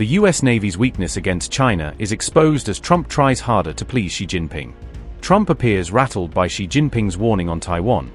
The US Navy's weakness against China is exposed as Trump tries harder to please Xi Jinping. Trump appears rattled by Xi Jinping's warning on Taiwan,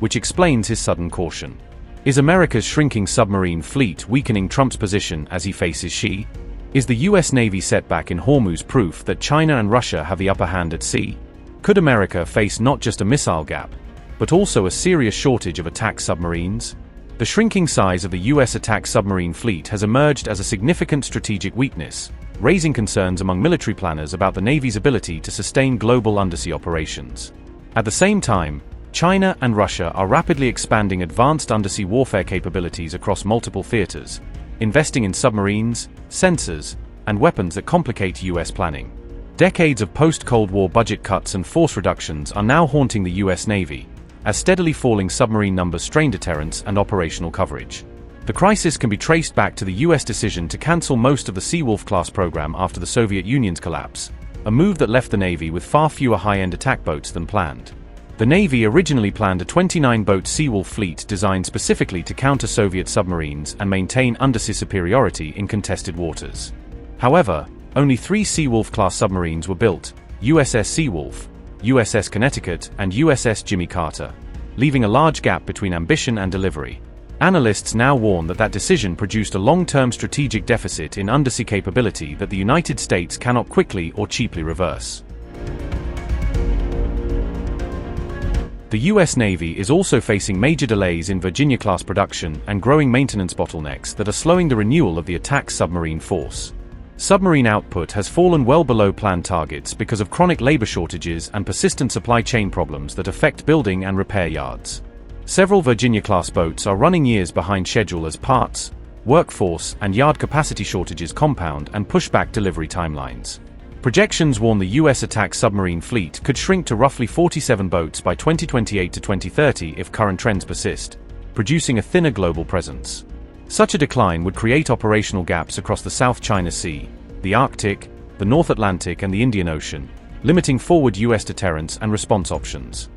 which explains his sudden caution. Is America's shrinking submarine fleet weakening Trump's position as he faces Xi? Is the US Navy setback in Hormuz proof that China and Russia have the upper hand at sea? Could America face not just a missile gap, but also a serious shortage of attack submarines? The shrinking size of the US attack submarine fleet has emerged as a significant strategic weakness, raising concerns among military planners about the Navy's ability to sustain global undersea operations. At the same time, China and Russia are rapidly expanding advanced undersea warfare capabilities across multiple theaters, investing in submarines, sensors, and weapons that complicate US planning. Decades of post-Cold War budget cuts and force reductions are now haunting the US Navy, as steadily falling submarine numbers strain deterrence and operational coverage. The crisis can be traced back to the US decision to cancel most of the Seawolf-class program after the Soviet Union's collapse, a move that left the Navy with far fewer high-end attack boats than planned. The Navy originally planned a 29-boat Seawolf fleet designed specifically to counter Soviet submarines and maintain undersea superiority in contested waters. However, only 3 Seawolf-class submarines were built: USS Seawolf, USS Connecticut, and USS Jimmy Carter, leaving a large gap between ambition and delivery. Analysts now warn that that decision produced a long-term strategic deficit in undersea capability that the United States cannot quickly or cheaply reverse. The US Navy is also facing major delays in Virginia-class production and growing maintenance bottlenecks that are slowing the renewal of the attack submarine force. Submarine output has fallen well below planned targets because of chronic labor shortages and persistent supply chain problems that affect building and repair yards. Several Virginia-class boats are running years behind schedule as parts, workforce, and yard capacity shortages compound and push back delivery timelines. Projections warn the US attack submarine fleet could shrink to roughly 47 boats by 2028 to 2030 if current trends persist, producing a thinner global presence. Such a decline would create operational gaps across the South China Sea, the Arctic, the North Atlantic, and the Indian Ocean, limiting forward US deterrence and response options.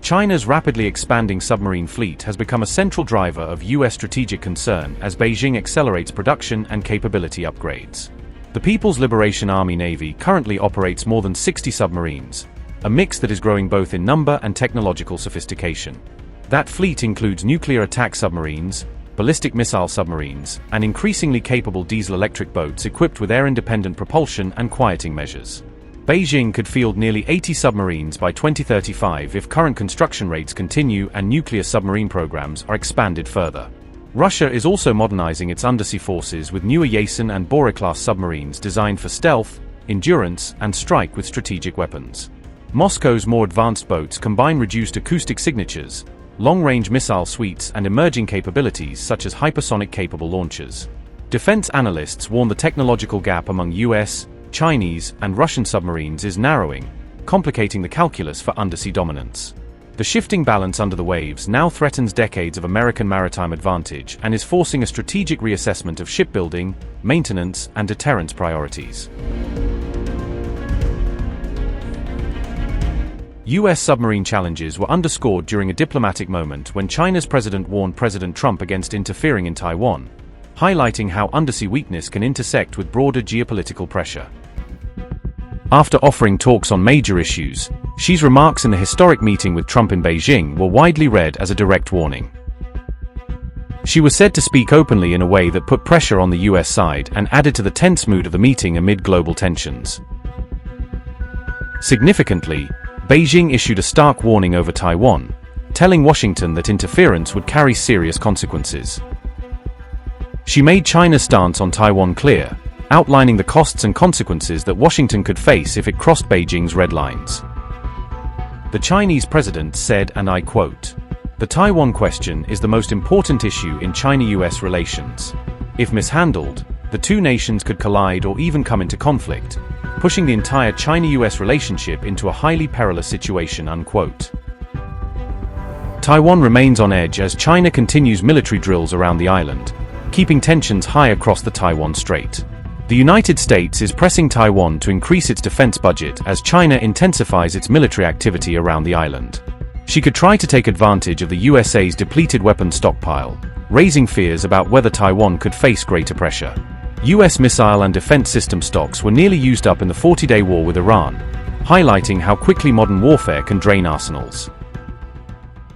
China's rapidly expanding submarine fleet has become a central driver of US strategic concern as Beijing accelerates production and capability upgrades. The People's Liberation Army Navy currently operates more than 60 submarines, a mix that is growing both in number and technological sophistication. That fleet includes nuclear attack submarines, ballistic missile submarines, and increasingly capable diesel-electric boats equipped with air-independent propulsion and quieting measures. Beijing could field nearly 80 submarines by 2035 if current construction rates continue and nuclear submarine programs are expanded further. Russia is also modernizing its undersea forces with newer Yasen and Bora-class submarines designed for stealth, endurance, and strike with strategic weapons. Moscow's more advanced boats combine reduced acoustic signatures, long-range missile suites, and emerging capabilities such as hypersonic-capable launchers. Defense analysts warn the technological gap among US, Chinese, and Russian submarines is narrowing, complicating the calculus for undersea dominance. The shifting balance under the waves now threatens decades of American maritime advantage and is forcing a strategic reassessment of shipbuilding, maintenance, and deterrence priorities. US submarine challenges were underscored during a diplomatic moment when China's president warned President Trump against interfering in Taiwan, highlighting how undersea weakness can intersect with broader geopolitical pressure. After offering talks on major issues, Xi's remarks in the historic meeting with Trump in Beijing were widely read as a direct warning. She was said to speak openly in a way that put pressure on the US side and added to the tense mood of the meeting amid global tensions. Significantly, Beijing issued a stark warning over Taiwan, telling Washington that interference would carry serious consequences. She made China's stance on Taiwan clear, outlining the costs and consequences that Washington could face if it crossed Beijing's red lines. The Chinese president said, and I quote, "The Taiwan question is the most important issue in China-US relations. If mishandled, the two nations could collide or even come into conflict, pushing the entire China-US relationship into a highly perilous situation," unquote. Taiwan remains on edge as China continues military drills around the island, keeping tensions high across the Taiwan Strait. The United States is pressing Taiwan to increase its defense budget as China intensifies its military activity around the island. She could try to take advantage of the USA's depleted weapons stockpile, raising fears about whether Taiwan could face greater pressure. US missile and defense system stocks were nearly used up in the 40-day war with Iran, highlighting how quickly modern warfare can drain arsenals.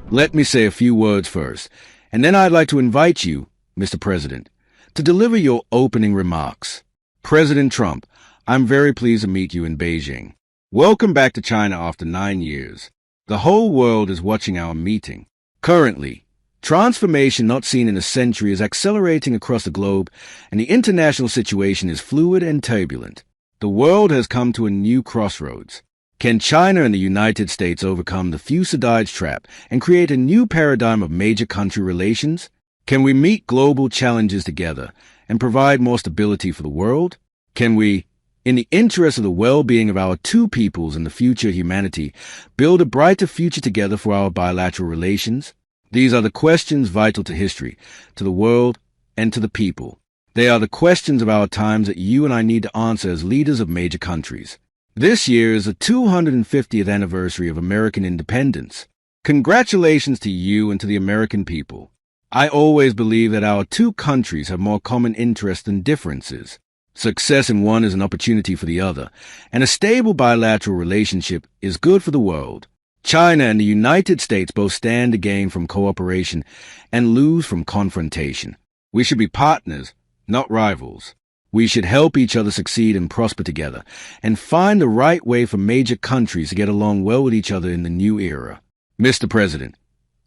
Let me say a few words first, and then I'd like to invite you, Mr. President, to deliver your opening remarks. President Trump, I'm very pleased to meet you in Beijing. Welcome back to China after 9 years. The whole world is watching our meeting. Currently, transformation not seen in a century is accelerating across the globe, and the international situation is fluid and turbulent. The world has come to a new crossroads. Can China and the United States overcome the Thucydides trap and create a new paradigm of major country relations? Can we meet global challenges together and provide more stability for the world? Can we, in the interest of the well-being of our two peoples and the future of humanity, build a brighter future together for our bilateral relations? These are the questions vital to history, to the world, and to the people. They are the questions of our times that you and I need to answer as leaders of major countries. This year is the 250th anniversary of American independence. Congratulations to you and to the American people. I always believe that our two countries have more common interests than differences. Success in one is an opportunity for the other, and a stable bilateral relationship is good for the world. China and the United States both stand to gain from cooperation and lose from confrontation. We should be partners, not rivals. We should help each other succeed and prosper together, and find the right way for major countries to get along well with each other in the new era. Mr. President,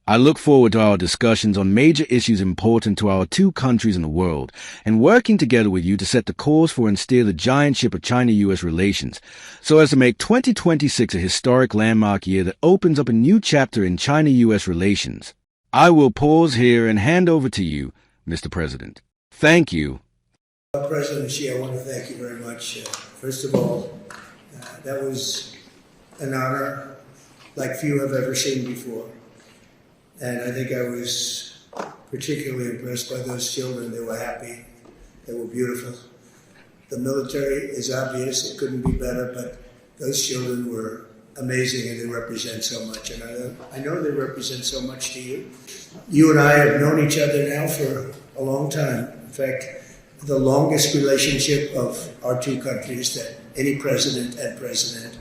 I look forward to our discussions on major issues important to our two countries and the world, and working together with you to set the course for and steer the giant ship of China-U.S. relations, so as to make 2026 a historic landmark year that opens up a new chapter in China-U.S. relations. I will pause here and hand over to you, Mr. President. Thank you. President Xi, I want to thank you very much. First of all, that was an honor like few have ever seen before. And I think I was particularly impressed by those children. They were happy. They were beautiful. The military is obvious. It couldn't be better, but those children were amazing, and they represent so much. And I know they represent so much to you. You and I have known each other now for a long time. In fact, the longest relationship of our two countries that any president and president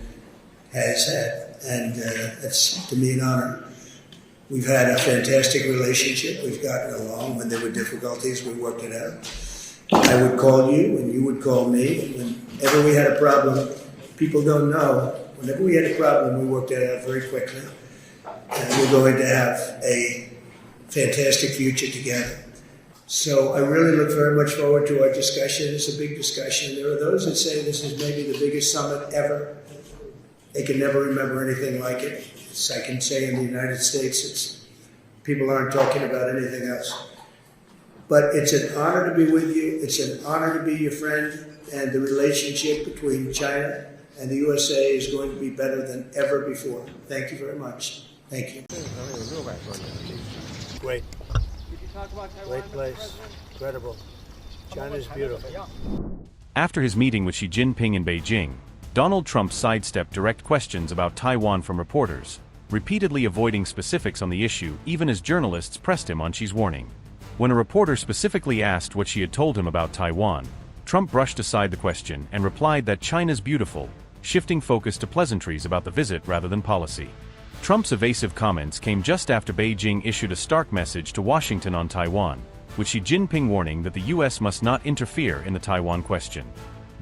has had. And that's, to me, an honor. We've had a fantastic relationship. We've gotten along. When there were difficulties, we worked it out. I would call you, and you would call me. Whenever we had a problem, people don't know. Whenever we had a problem, we worked it out very quickly. And we're going to have a fantastic future together. So I really look very much forward to our discussion. It's a big discussion. There are those that say this is maybe the biggest summit ever. They can never remember anything like it. I can say in the United States, people aren't talking about anything else. But it's an honor to be with you. It's an honor to be your friend. And the relationship between China and the USA is going to be better than ever before. Thank you very much. Thank you. Great. Great place. Incredible. China's beautiful. After his meeting with Xi Jinping in Beijing, Donald Trump sidestepped direct questions about Taiwan from reporters, repeatedly avoiding specifics on the issue even as journalists pressed him on Xi's warning. When a reporter specifically asked what Xi had told him about Taiwan, Trump brushed aside the question and replied that China's beautiful, shifting focus to pleasantries about the visit rather than policy. Trump's evasive comments came just after Beijing issued a stark message to Washington on Taiwan, with Xi Jinping warning that the U.S. must not interfere in the Taiwan question.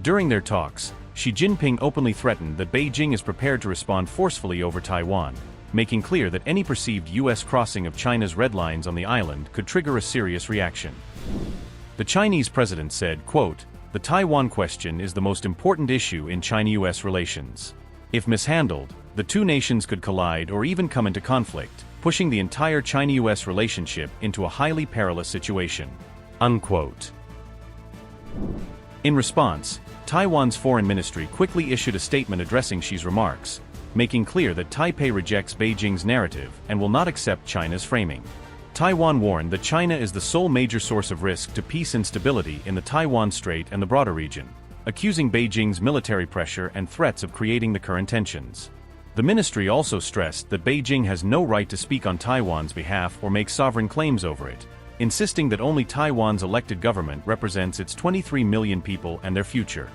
During their talks, Xi Jinping openly threatened that Beijing is prepared to respond forcefully over Taiwan, making clear that any perceived U.S. crossing of China's red lines on the island could trigger a serious reaction. The Chinese president said, quote, "The Taiwan question is the most important issue in China-U.S. relations. If mishandled, the two nations could collide or even come into conflict, pushing the entire China-U.S. relationship into a highly perilous situation." Unquote. In response, Taiwan's foreign ministry quickly issued a statement addressing Xi's remarks, making clear that Taipei rejects Beijing's narrative and will not accept China's framing. Taiwan warned that China is the sole major source of risk to peace and stability in the Taiwan Strait and the broader region, accusing Beijing's military pressure and threats of creating the current tensions. The ministry also stressed that Beijing has no right to speak on Taiwan's behalf or make sovereign claims over it, insisting that only Taiwan's elected government represents its 23 million people and their future.